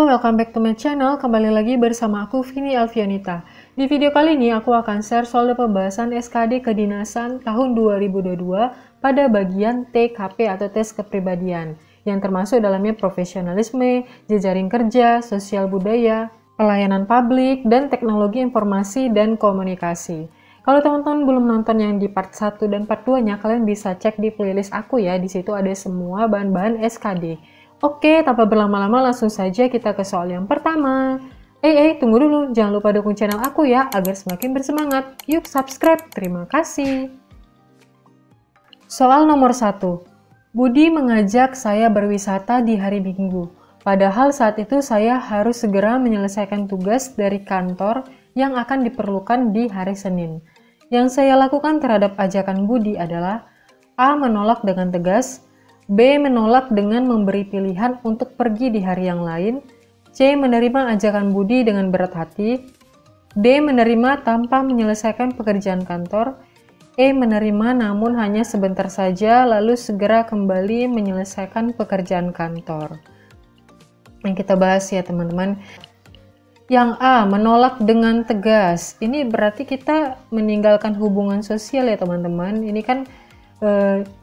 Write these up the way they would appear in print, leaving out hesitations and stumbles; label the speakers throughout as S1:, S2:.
S1: welcome back to my channel. Kembali lagi bersama aku, Vini Alfianita. Di video kali ini, aku akan share soal pembahasan SKD Kedinasan tahun 2022 pada bagian TKP atau tes kepribadian, yang termasuk dalamnya profesionalisme, jejaring kerja, sosial budaya, pelayanan publik, dan teknologi informasi dan komunikasi. Kalau teman-teman belum nonton yang di part 1 dan part 2-nya, kalian bisa cek di playlist aku ya. Di situ ada semua bahan-bahan SKD. Oke, tanpa berlama-lama langsung saja kita ke soal yang pertama. Tunggu dulu. Jangan lupa dukung channel aku ya, agar semakin bersemangat. Yuk subscribe. Terima kasih. Soal nomor 1. Budi mengajak saya berwisata di hari Minggu. Padahal saat itu saya harus segera menyelesaikan tugas dari kantor yang akan diperlukan di hari Senin. Yang saya lakukan terhadap ajakan Budi adalah A. Menolak dengan tegas, B. Menolak dengan memberi pilihan untuk pergi di hari yang lain, C. Menerima ajakan Budi dengan berat hati, D. Menerima tanpa menyelesaikan pekerjaan kantor, E. Menerima namun hanya sebentar saja lalu segera kembali menyelesaikan pekerjaan kantor. Yang kita bahas ya teman-teman. Yang A. Menolak dengan tegas. Ini berarti kita meninggalkan hubungan sosial ya teman-teman. Ini kan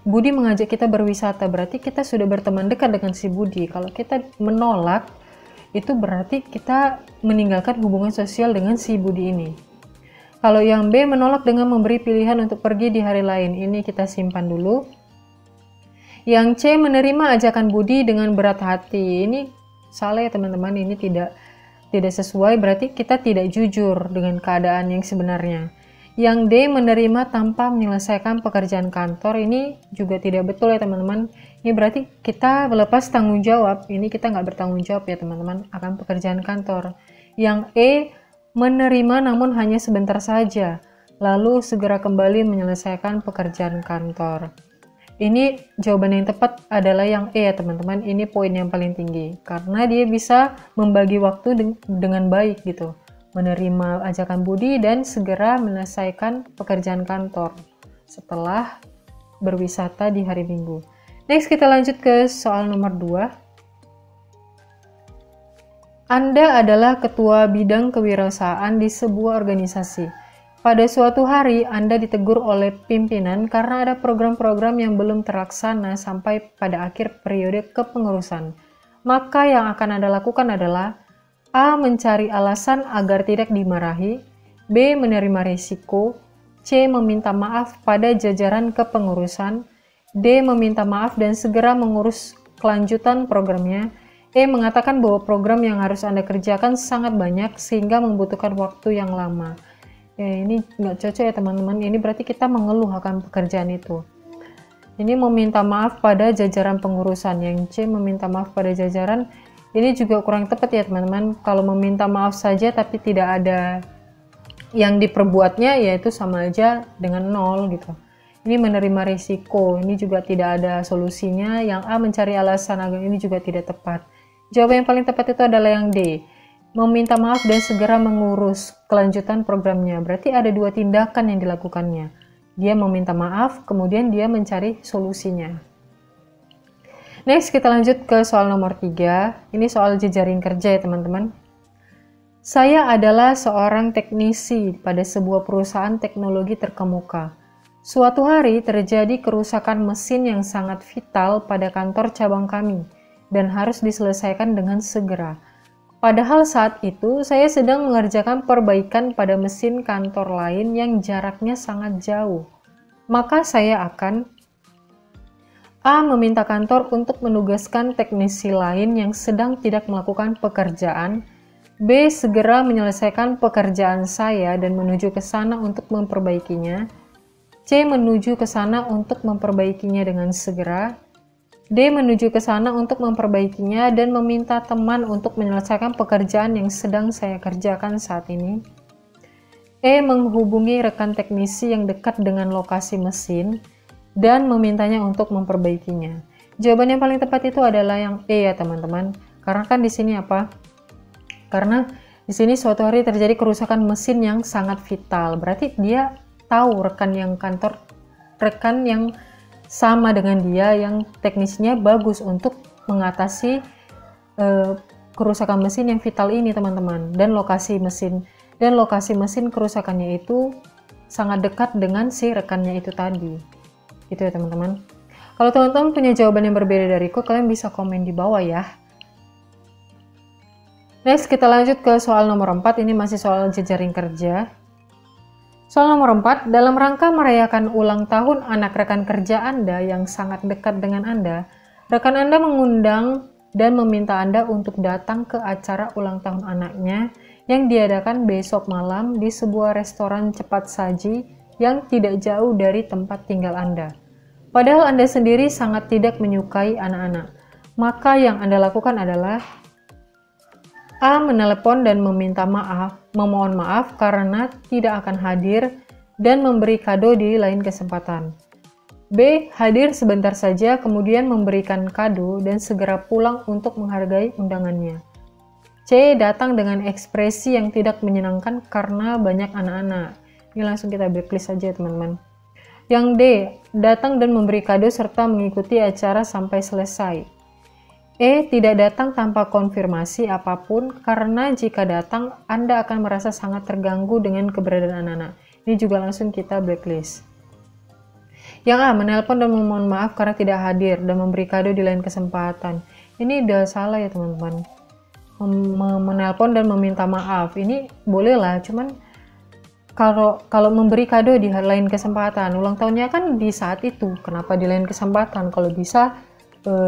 S1: Budi mengajak kita berwisata, berarti kita sudah berteman dekat dengan si Budi. Kalau kita menolak, itu berarti kita meninggalkan hubungan sosial dengan si Budi ini. Kalau yang B, menolak dengan memberi pilihan untuk pergi di hari lain, ini kita simpan dulu. Yang C, menerima ajakan Budi dengan berat hati, ini salah ya teman-teman, ini tidak sesuai, berarti kita tidak jujur dengan keadaan yang sebenarnya. Yang D, menerima tanpa menyelesaikan pekerjaan kantor, ini juga tidak betul ya teman-teman. Ini berarti kita melepas tanggung jawab, ini kita nggak bertanggung jawab ya teman-teman akan pekerjaan kantor. Yang E, menerima namun hanya sebentar saja, lalu segera kembali menyelesaikan pekerjaan kantor. Ini jawaban yang tepat adalah yang E ya teman-teman, ini poin yang paling tinggi, karena dia bisa membagi waktu dengan baik gitu. Menerima ajakan Budi dan segera menyelesaikan pekerjaan kantor setelah berwisata di hari Minggu. Next, kita lanjut ke soal nomor 2. Anda adalah ketua bidang kewirausahaan di sebuah organisasi. Pada suatu hari, Anda ditegur oleh pimpinan karena ada program-program yang belum terlaksana sampai pada akhir periode kepengurusan. Maka yang akan Anda lakukan adalah A. Mencari alasan agar tidak dimarahi, B. Menerima risiko, C. Meminta maaf pada jajaran kepengurusan, D. Meminta maaf dan segera mengurus kelanjutan programnya, E. Mengatakan bahwa program yang harus Anda kerjakan sangat banyak sehingga membutuhkan waktu yang lama. Ini nggak cocok ya teman-teman, ini berarti kita mengeluh akan pekerjaan itu. Ini meminta maaf pada jajaran pengurusan, yang C. Meminta maaf pada jajaran. Ini juga kurang tepat ya teman-teman. Kalau meminta maaf saja tapi tidak ada yang diperbuatnya, yaitu sama aja dengan nol gitu. Ini menerima risiko, ini juga tidak ada solusinya. Yang A, mencari alasan agar ini juga tidak tepat. Jawaban yang paling tepat itu adalah yang D, meminta maaf dan segera mengurus kelanjutan programnya. Berarti ada dua tindakan yang dilakukannya. Dia meminta maaf, kemudian dia mencari solusinya. Next, kita lanjut ke soal nomor 3. Ini soal jejaring kerja ya teman-teman. Saya adalah seorang teknisi pada sebuah perusahaan teknologi terkemuka. Suatu hari terjadi kerusakan mesin yang sangat vital pada kantor cabang kami dan harus diselesaikan dengan segera. Padahal saat itu saya sedang mengerjakan perbaikan pada mesin kantor lain yang jaraknya sangat jauh. Maka saya akan A. Meminta kantor untuk menugaskan teknisi lain yang sedang tidak melakukan pekerjaan. B. Segera menyelesaikan pekerjaan saya dan menuju ke sana untuk memperbaikinya. C. Menuju ke sana untuk memperbaikinya dengan segera. D. Menuju ke sana untuk memperbaikinya dan meminta teman untuk menyelesaikan pekerjaan yang sedang saya kerjakan saat ini. E. Menghubungi rekan teknisi yang dekat dengan lokasi mesin dan memintanya untuk memperbaikinya. Jawaban yang paling tepat itu adalah yang E ya teman-teman. Karena kan di sini apa? Karena di sini suatu hari terjadi kerusakan mesin yang sangat vital. Berarti dia tahu rekan yang sama dengan dia yang teknisnya bagus untuk mengatasi kerusakan mesin yang vital ini teman-teman, dan lokasi mesin kerusakannya itu sangat dekat dengan si rekannya itu tadi. Gitu ya teman-teman. Kalau teman-teman punya jawaban yang berbeda dariku, kalian bisa komen di bawah ya. Next, kita lanjut ke soal nomor 4. Ini masih soal jejaring kerja. Soal nomor 4, dalam rangka merayakan ulang tahun anak rekan kerja Anda yang sangat dekat dengan Anda, rekan Anda mengundang dan meminta Anda untuk datang ke acara ulang tahun anaknya yang diadakan besok malam di sebuah restoran cepat saji yang tidak jauh dari tempat tinggal Anda. Padahal Anda sendiri sangat tidak menyukai anak-anak. Maka yang Anda lakukan adalah A. Menelepon dan memohon maaf karena tidak akan hadir dan memberi kado di lain kesempatan. B. Hadir sebentar saja kemudian memberikan kado dan segera pulang untuk menghargai undangannya. C. Datang dengan ekspresi yang tidak menyenangkan karena banyak anak-anak. Ini langsung kita blacklist saja teman-teman. Yang D. Datang dan memberi kado serta mengikuti acara sampai selesai. E. Tidak datang tanpa konfirmasi apapun karena jika datang Anda akan merasa sangat terganggu dengan keberadaan anak-anak. Ini juga langsung kita blacklist. Yang A. Menelpon dan memohon maaf karena tidak hadir dan memberi kado di lain kesempatan. Ini udah salah ya teman-teman. Menelpon dan meminta maaf ini boleh lah, cuman kalau memberi kado di lain kesempatan, ulang tahunnya kan di saat itu, kenapa di lain kesempatan? Kalau bisa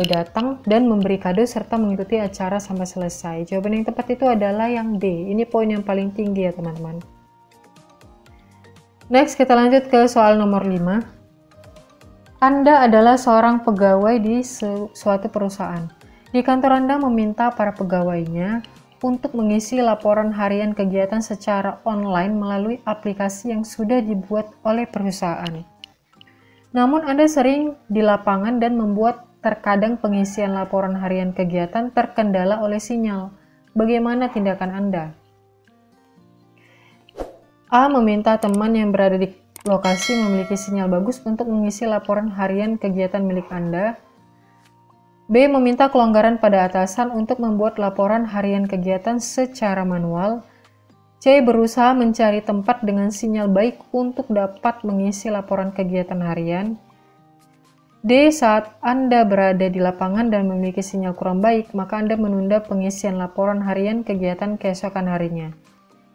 S1: datang dan memberi kado serta mengikuti acara sampai selesai. Jawaban yang tepat itu adalah yang D. Ini poin yang paling tinggi ya teman-teman. Next, kita lanjut ke soal nomor 5. Anda adalah seorang pegawai di suatu perusahaan. Di kantor Anda meminta para pegawainya untuk mengisi laporan harian kegiatan secara online melalui aplikasi yang sudah dibuat oleh perusahaan. Namun Anda sering di lapangan dan membuat terkadang pengisian laporan harian kegiatan terkendala oleh sinyal. Bagaimana tindakan Anda? A. Meminta teman yang berada di lokasi memiliki sinyal bagus untuk mengisi laporan harian kegiatan milik Anda. B. Meminta kelonggaran pada atasan untuk membuat laporan harian kegiatan secara manual. C. Berusaha mencari tempat dengan sinyal baik untuk dapat mengisi laporan kegiatan harian. D. Saat Anda berada di lapangan dan memiliki sinyal kurang baik, maka Anda menunda pengisian laporan harian kegiatan keesokan harinya.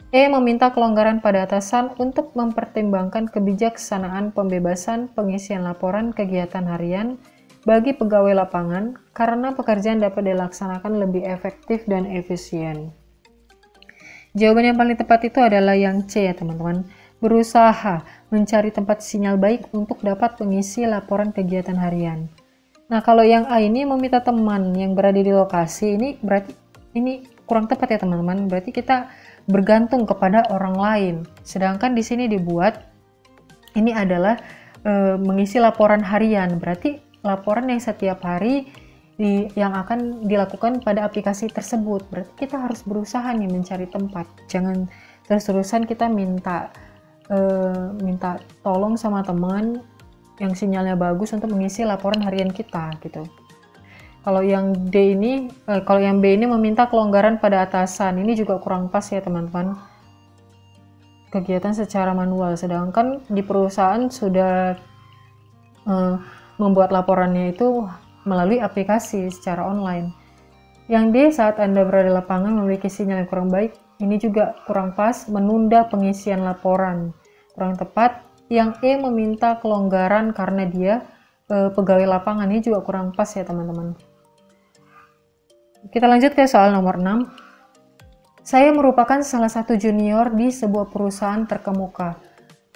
S1: E. Meminta kelonggaran pada atasan untuk mempertimbangkan kebijaksanaan pembebasan pengisian laporan kegiatan harian bagi pegawai lapangan karena pekerjaan dapat dilaksanakan lebih efektif dan efisien. Jawaban yang paling tepat itu adalah yang C ya teman-teman. Berusaha mencari tempat sinyal baik untuk dapat mengisi laporan kegiatan harian. Nah, kalau yang A ini meminta teman yang berada di lokasi, ini berarti ini kurang tepat ya teman-teman. Berarti kita bergantung kepada orang lain. Sedangkan di sini dibuat ini adalah mengisi laporan harian. Berarti laporan yang setiap hari yang akan dilakukan pada aplikasi tersebut. Berarti kita harus berusaha nih mencari tempat. Jangan terus-terusan kita minta tolong sama teman yang sinyalnya bagus untuk mengisi laporan harian kita gitu. Kalau yang D ini, kalau yang B ini meminta kelonggaran pada atasan, ini juga kurang pas ya teman-teman. Kegiatan secara manual, sedangkan di perusahaan sudah membuat laporannya itu melalui aplikasi secara online. Yang D, saat Anda berada di lapangan memiliki sinyal yang kurang baik, ini juga kurang pas, menunda pengisian laporan. Kurang tepat. Yang E, meminta kelonggaran karena dia pegawai lapangan, ini juga kurang pas ya teman-teman. Kita lanjut ke soal nomor 6. Saya merupakan salah satu junior di sebuah perusahaan terkemuka.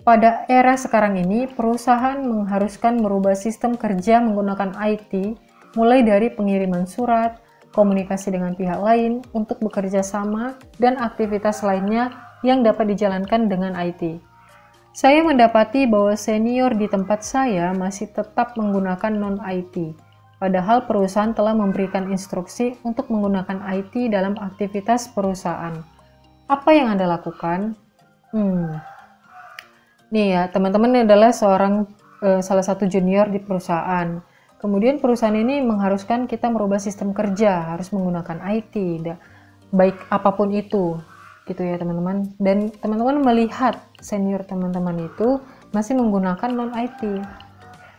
S1: Pada era sekarang ini, perusahaan mengharuskan merubah sistem kerja menggunakan IT, mulai dari pengiriman surat, komunikasi dengan pihak lain untuk bekerja sama, dan aktivitas lainnya yang dapat dijalankan dengan IT. Saya mendapati bahwa senior di tempat saya masih tetap menggunakan non-IT, padahal perusahaan telah memberikan instruksi untuk menggunakan IT dalam aktivitas perusahaan. Apa yang Anda lakukan? Nih ya, teman-teman ini adalah salah satu junior di perusahaan. Kemudian perusahaan ini mengharuskan kita merubah sistem kerja, harus menggunakan IT, baik apapun itu, gitu ya teman-teman. Dan teman-teman melihat senior teman-teman itu masih menggunakan non-IT.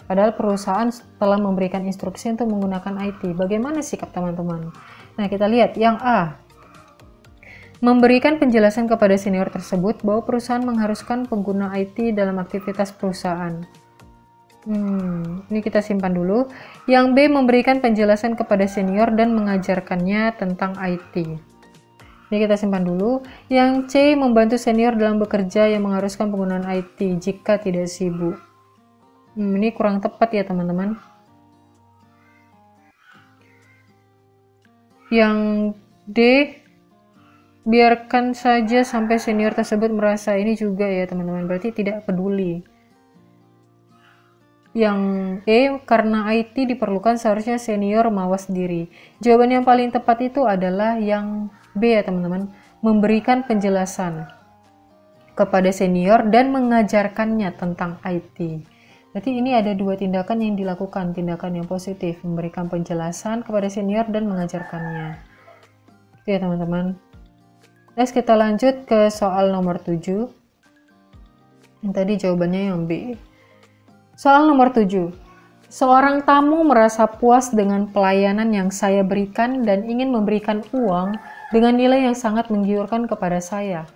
S1: Padahal perusahaan telah memberikan instruksi untuk menggunakan IT. Bagaimana sikap teman-teman? Nah, kita lihat yang A. Memberikan penjelasan kepada senior tersebut bahwa perusahaan mengharuskan pengguna IT dalam aktivitas perusahaan. Ini kita simpan dulu. Yang B. Memberikan penjelasan kepada senior dan mengajarkannya tentang IT. Ini kita simpan dulu. Yang C. Membantu senior dalam bekerja yang mengharuskan penggunaan IT jika tidak sibuk. Ini kurang tepat ya teman-teman. Yang D. Biarkan saja sampai senior tersebut merasa, ini juga ya teman-teman, berarti tidak peduli. Yang E, karena IT diperlukan seharusnya senior mawas diri. Jawaban yang paling tepat itu adalah yang B ya teman-teman, memberikan penjelasan kepada senior dan mengajarkannya tentang IT. Berarti ini ada dua tindakan yang dilakukan, tindakan yang positif, memberikan penjelasan kepada senior dan mengajarkannya. Itu ya teman-teman. Next kita lanjut ke soal nomor 7. Yang tadi jawabannya yang B. Soal nomor 7. Seorang tamu merasa puas dengan pelayanan yang saya berikan dan ingin memberikan uang dengan nilai yang sangat menggiurkan kepada saya.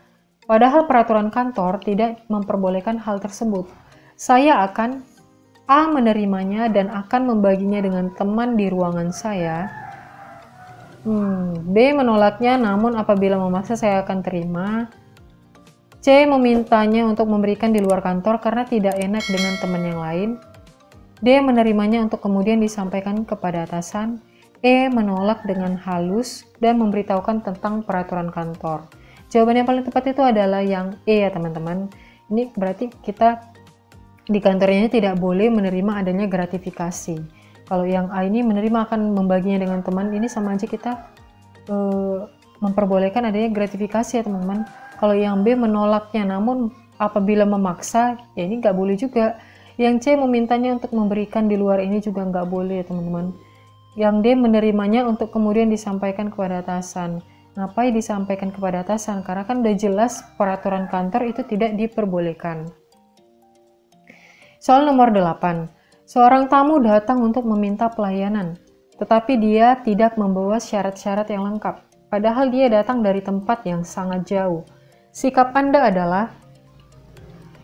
S1: Padahal peraturan kantor tidak memperbolehkan hal tersebut. Saya akan A. menerimanya dan akan membaginya dengan teman di ruangan saya. B. menolaknya, namun apabila memaksa saya akan terima. C. memintanya untuk memberikan di luar kantor karena tidak enak dengan teman yang lain. D. menerimanya untuk kemudian disampaikan kepada atasan. E. menolak dengan halus dan memberitahukan tentang peraturan kantor. Jawaban yang paling tepat itu adalah yang E ya teman-teman. Ini berarti kita di kantornya tidak boleh menerima adanya gratifikasi. Kalau yang A ini menerima akan membaginya dengan teman, ini sama aja kita memperbolehkan adanya gratifikasi ya teman-teman. Kalau yang B menolaknya, namun apabila memaksa, ya ini nggak boleh juga. Yang C memintanya untuk memberikan di luar, ini juga nggak boleh ya teman-teman. Yang D menerimanya untuk kemudian disampaikan kepada atasan. Ngapain disampaikan kepada atasan? Karena kan udah jelas peraturan kantor itu tidak diperbolehkan. Soal nomor 8. Seorang tamu datang untuk meminta pelayanan, tetapi dia tidak membawa syarat-syarat yang lengkap. Padahal dia datang dari tempat yang sangat jauh. Sikap Anda adalah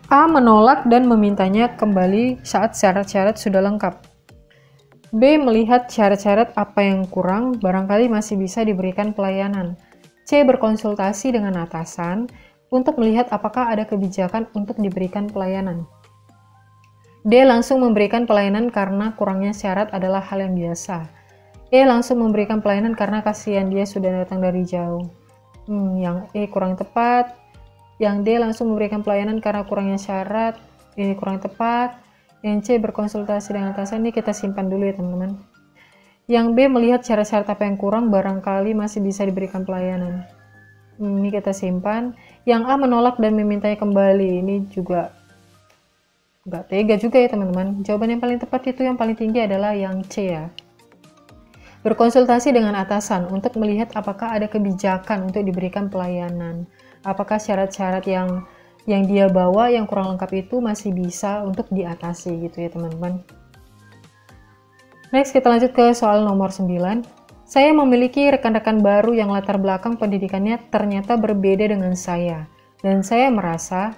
S1: A. menolak dan memintanya kembali saat syarat-syarat sudah lengkap. B. melihat syarat-syarat apa yang kurang, barangkali masih bisa diberikan pelayanan. C. berkonsultasi dengan atasan untuk melihat apakah ada kebijakan untuk diberikan pelayanan. D. langsung memberikan pelayanan karena kurangnya syarat adalah hal yang biasa. E. langsung memberikan pelayanan karena kasihan dia sudah datang dari jauh. Yang E kurang tepat. Yang D langsung memberikan pelayanan karena kurangnya syarat. Ini kurang tepat. Yang C berkonsultasi dengan atasan. Ini kita simpan dulu ya teman-teman. Yang B melihat syarat-syarat apa yang kurang, barangkali masih bisa diberikan pelayanan. Ini kita simpan. Yang A menolak dan memintanya kembali. Ini juga nggak tega juga ya teman-teman. Jawaban yang paling tepat itu yang paling tinggi adalah yang C ya. Berkonsultasi dengan atasan untuk melihat apakah ada kebijakan untuk diberikan pelayanan. Apakah syarat-syarat yang dia bawa yang kurang lengkap itu masih bisa untuk diatasi gitu ya teman-teman. Next kita lanjut ke soal nomor 9. Saya memiliki rekan-rekan baru yang latar belakang pendidikannya ternyata berbeda dengan saya. Dan saya merasa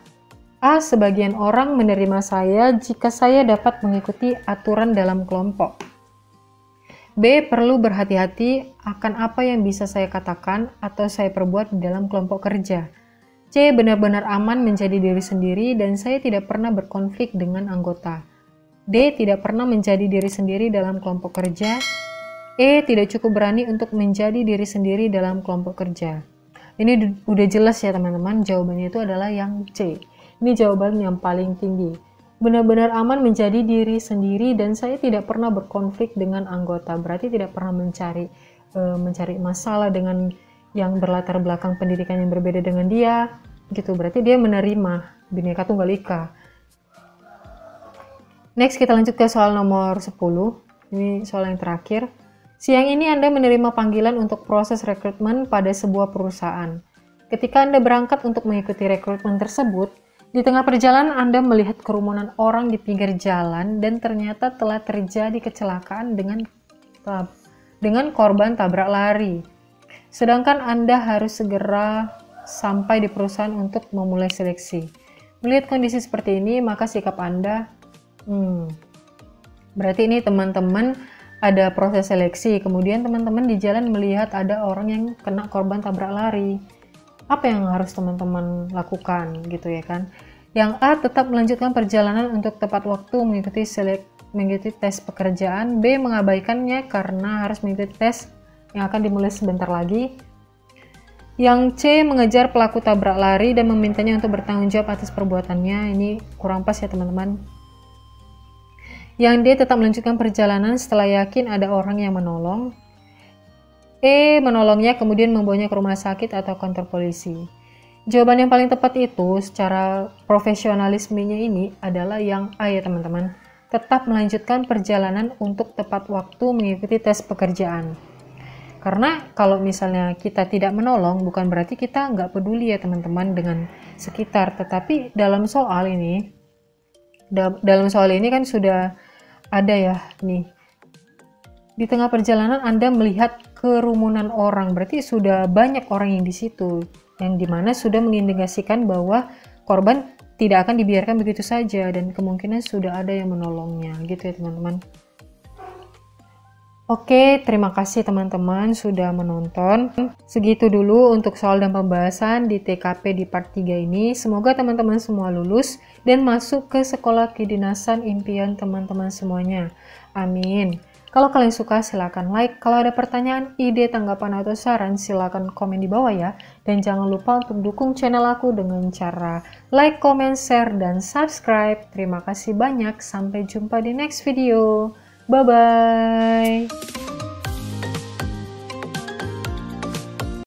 S1: A. sebagian orang menerima saya jika saya dapat mengikuti aturan dalam kelompok. B. perlu berhati-hati akan apa yang bisa saya katakan atau saya perbuat di dalam kelompok kerja. C. benar-benar aman menjadi diri sendiri dan saya tidak pernah berkonflik dengan anggota. D. tidak pernah menjadi diri sendiri dalam kelompok kerja. E. tidak cukup berani untuk menjadi diri sendiri dalam kelompok kerja. Ini udah jelas ya teman-teman, jawabannya itu adalah yang C. Ini jawaban yang paling tinggi. Benar-benar aman menjadi diri sendiri dan saya tidak pernah berkonflik dengan anggota. Berarti tidak pernah mencari masalah dengan yang berlatar belakang pendidikan yang berbeda dengan dia. Gitu. Berarti dia menerima Bhinneka Tunggal Ika. Next kita lanjut ke soal nomor 10. Ini soal yang terakhir. Siang ini Anda menerima panggilan untuk proses rekrutmen pada sebuah perusahaan. Ketika Anda berangkat untuk mengikuti rekrutmen tersebut, di tengah perjalanan Anda melihat kerumunan orang di pinggir jalan dan ternyata telah terjadi kecelakaan dengan korban tabrak lari. Sedangkan Anda harus segera sampai di perusahaan untuk memulai seleksi. Melihat kondisi seperti ini, maka sikap Anda, berarti ini teman-teman ada proses seleksi, kemudian teman-teman di jalan melihat ada orang yang kena korban tabrak lari. Apa yang harus teman-teman lakukan gitu ya kan? Yang A, tetap melanjutkan perjalanan untuk tepat waktu mengikuti tes pekerjaan. B, mengabaikannya karena harus mengikuti tes yang akan dimulai sebentar lagi. Yang C, mengejar pelaku tabrak lari dan memintanya untuk bertanggung jawab atas perbuatannya. Ini kurang pas ya teman-teman. Yang D, tetap melanjutkan perjalanan setelah yakin ada orang yang menolong. E, menolongnya kemudian membawanya ke rumah sakit atau kantor polisi. Jawaban yang paling tepat itu secara profesionalismenya ini adalah yang A ya teman-teman. Tetap melanjutkan perjalanan untuk tepat waktu mengikuti tes pekerjaan. Karena kalau misalnya kita tidak menolong, bukan berarti kita nggak peduli ya teman-teman dengan sekitar. Tetapi dalam soal ini kan sudah ada ya nih. Di tengah perjalanan Anda melihat kerumunan orang, berarti sudah banyak orang yang di situ, yang dimana sudah mengindikasikan bahwa korban tidak akan dibiarkan begitu saja dan kemungkinan sudah ada yang menolongnya, gitu ya teman-teman. Oke, terima kasih teman-teman sudah menonton. Segitu dulu untuk soal dan pembahasan di TKP di part 3 ini. Semoga teman-teman semua lulus dan masuk ke sekolah kedinasan impian teman-teman semuanya. Amin. Kalau kalian suka silahkan like, kalau ada pertanyaan, ide, tanggapan, atau saran silahkan komen di bawah ya. Dan jangan lupa untuk dukung channel aku dengan cara like, comment, share, dan subscribe. Terima kasih banyak, sampai jumpa di next video. Bye-bye.